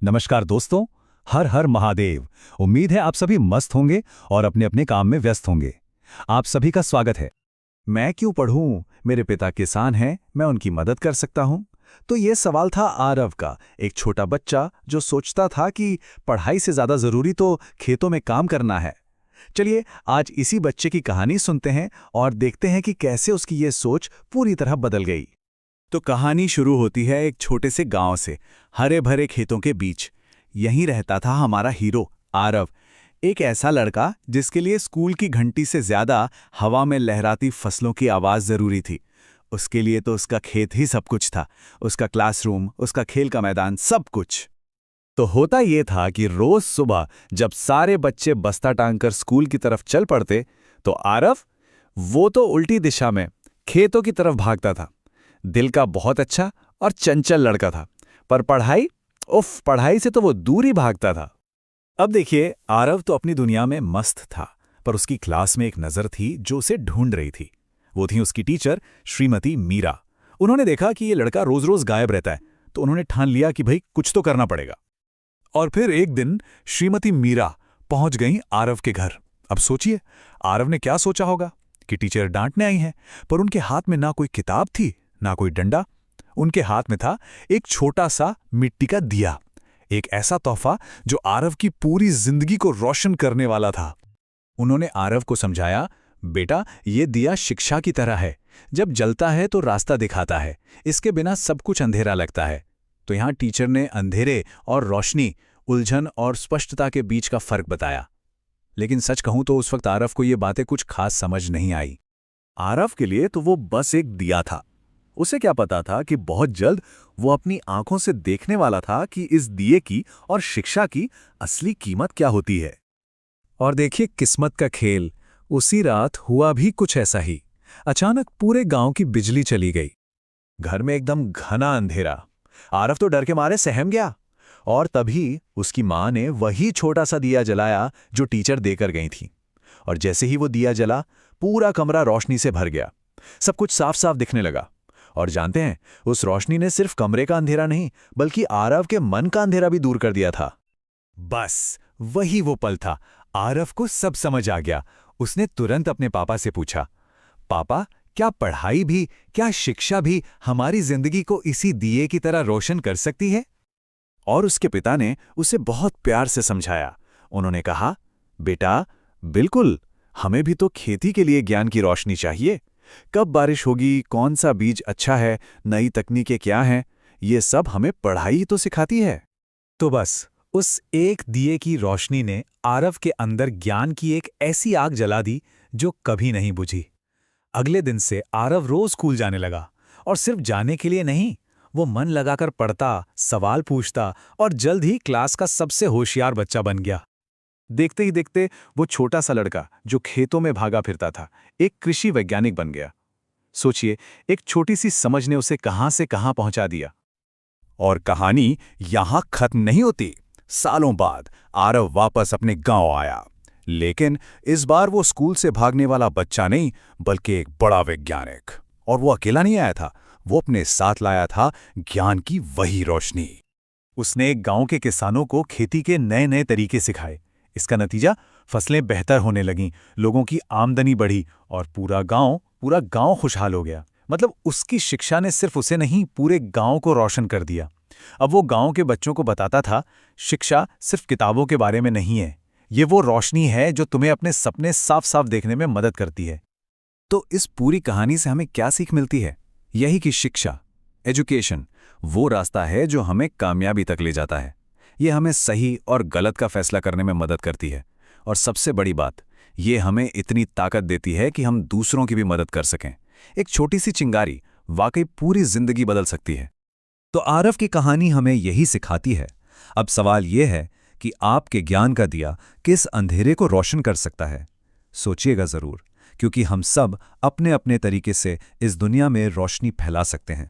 नमस्कार दोस्तों। हर हर महादेव। उम्मीद है आप सभी मस्त होंगे और अपने अपने काम में व्यस्त होंगे। आप सभी का स्वागत है। मैं क्यों पढ़ूं? मेरे पिता किसान हैं, मैं उनकी मदद कर सकता हूं। तो ये सवाल था आरव का, एक छोटा बच्चा जो सोचता था कि पढ़ाई से ज्यादा जरूरी तो खेतों में काम करना है। चलिए आज इसी बच्चे की कहानी सुनते हैं और देखते हैं कि कैसे उसकी ये सोच पूरी तरह बदल गई। तो कहानी शुरू होती है एक छोटे से गांव से, हरे भरे खेतों के बीच। यहीं रहता था हमारा हीरो आरव, एक ऐसा लड़का जिसके लिए स्कूल की घंटी से ज्यादा हवा में लहराती फसलों की आवाज जरूरी थी। उसके लिए तो उसका खेत ही सब कुछ था, उसका क्लासरूम, उसका खेल का मैदान, सब कुछ। तो होता ये था कि रोज सुबह जब सारे बच्चे बस्ता टांगकर स्कूल की तरफ चल पड़ते, तो आरव, वो तो उल्टी दिशा में खेतों की तरफ भागता था। दिल का बहुत अच्छा और चंचल लड़का था, पर पढ़ाई से तो वो दूर ही भागता था। अब देखिए, आरव तो अपनी दुनिया में मस्त था, पर उसकी क्लास में एक नज़र थी जो उसे ढूंढ रही थी। वो थी उसकी टीचर श्रीमती मीरा। उन्होंने देखा कि ये लड़का रोज रोज गायब रहता है, तो उन्होंने ठान लिया कि भाई कुछ तो करना पड़ेगा। और फिर एक दिन श्रीमती मीरा पहुंच गईं आरव के घर। अब सोचिए, आरव ने क्या सोचा होगा कि टीचर डांटने आई हैं, पर उनके हाथ में ना कोई किताब थी ना कोई डंडा। उनके हाथ में था एक छोटा सा मिट्टी का दिया, एक ऐसा तोहफा जो आरव की पूरी जिंदगी को रोशन करने वाला था। उन्होंने आरव को समझाया, बेटा ये दिया शिक्षा की तरह है, जब जलता है तो रास्ता दिखाता है, इसके बिना सब कुछ अंधेरा लगता है। तो यहां टीचर ने अंधेरे और रोशनी, उलझन और स्पष्टता के बीच का फर्क बताया। लेकिन सच कहूं तो उस वक्त आरव को ये बातें कुछ खास समझ नहीं आई। आरव के लिए तो वो बस एक दिया था। उसे क्या पता था कि बहुत जल्द वो अपनी आंखों से देखने वाला था कि इस दिए की और शिक्षा की असली कीमत क्या होती है। और देखिए किस्मत का खेल, उसी रात हुआ भी कुछ ऐसा ही। अचानक पूरे गांव की बिजली चली गई। घर में एकदम घना अंधेरा। आरव तो डर के मारे सहम गया। और तभी उसकी मां ने वही छोटा सा दिया जलाया जो टीचर देकर गई थी। और जैसे ही वो दिया जला, पूरा कमरा रोशनी से भर गया। सब कुछ साफ साफ दिखने लगा। और जानते हैं, उस रोशनी ने सिर्फ कमरे का अंधेरा नहीं, बल्कि आरव के मन का अंधेरा भी दूर कर दिया था। बस वही वो पल था। आरव को सब समझ आ गया। उसने तुरंत अपने पापा से पूछा, पापा, क्या पढ़ाई भी, क्या शिक्षा भी हमारी जिंदगी को इसी दिए की तरह रोशन कर सकती है? और उसके पिता ने उसे बहुत प्यार से समझाया। उन्होंने कहा, बेटा बिल्कुल, हमें भी तो खेती के लिए ज्ञान की रोशनी चाहिए। कब बारिश होगी, कौन सा बीज अच्छा है, नई तकनीकें क्या हैं, ये सब हमें पढ़ाई ही तो सिखाती है। तो बस उस एक दिए की रोशनी ने आरव के अंदर ज्ञान की एक ऐसी आग जला दी जो कभी नहीं बुझी। अगले दिन से आरव रोज स्कूल जाने लगा, और सिर्फ जाने के लिए नहीं, वो मन लगाकर पढ़ता, सवाल पूछता और जल्द ही क्लास का सबसे होशियार बच्चा बन गया। देखते ही देखते वो छोटा सा लड़का जो खेतों में भागा फिरता था, एक कृषि वैज्ञानिक बन गया। सोचिए, एक छोटी सी समझ ने उसे कहां से कहां पहुंचा दिया। और कहानी यहां खत्म नहीं होती। सालों बाद आरव वापस अपने गांव आया, लेकिन इस बार वो स्कूल से भागने वाला बच्चा नहीं, बल्कि एक बड़ा वैज्ञानिक। और वो अकेला नहीं आया था, वो अपने साथ लाया था ज्ञान की वही रोशनी। उसने गांव के किसानों को खेती के नए नए तरीके सिखाए। इसका नतीजा, फसलें बेहतर होने लगीं, लोगों की आमदनी बढ़ी और पूरा गांव खुशहाल हो गया। मतलब उसकी शिक्षा ने सिर्फ उसे नहीं, पूरे गांव को रोशन कर दिया। अब वो गांव के बच्चों को बताता था, शिक्षा सिर्फ किताबों के बारे में नहीं है, ये वो रोशनी है जो तुम्हें अपने सपने साफ साफ देखने में मदद करती है। तो इस पूरी कहानी से हमें क्या सीख मिलती है? यही कि शिक्षा, एजुकेशन, वो रास्ता है जो हमें कामयाबी तक ले जाता है। ये हमें सही और गलत का फैसला करने में मदद करती है, और सबसे बड़ी बात, ये हमें इतनी ताकत देती है कि हम दूसरों की भी मदद कर सकें। एक छोटी सी चिंगारी वाकई पूरी जिंदगी बदल सकती है। तो आरव की कहानी हमें यही सिखाती है। अब सवाल यह है कि आपके ज्ञान का दिया किस अंधेरे को रोशन कर सकता है? सोचिएगा जरूर, क्योंकि हम सब अपने अपने तरीके से इस दुनिया में रोशनी फैला सकते हैं।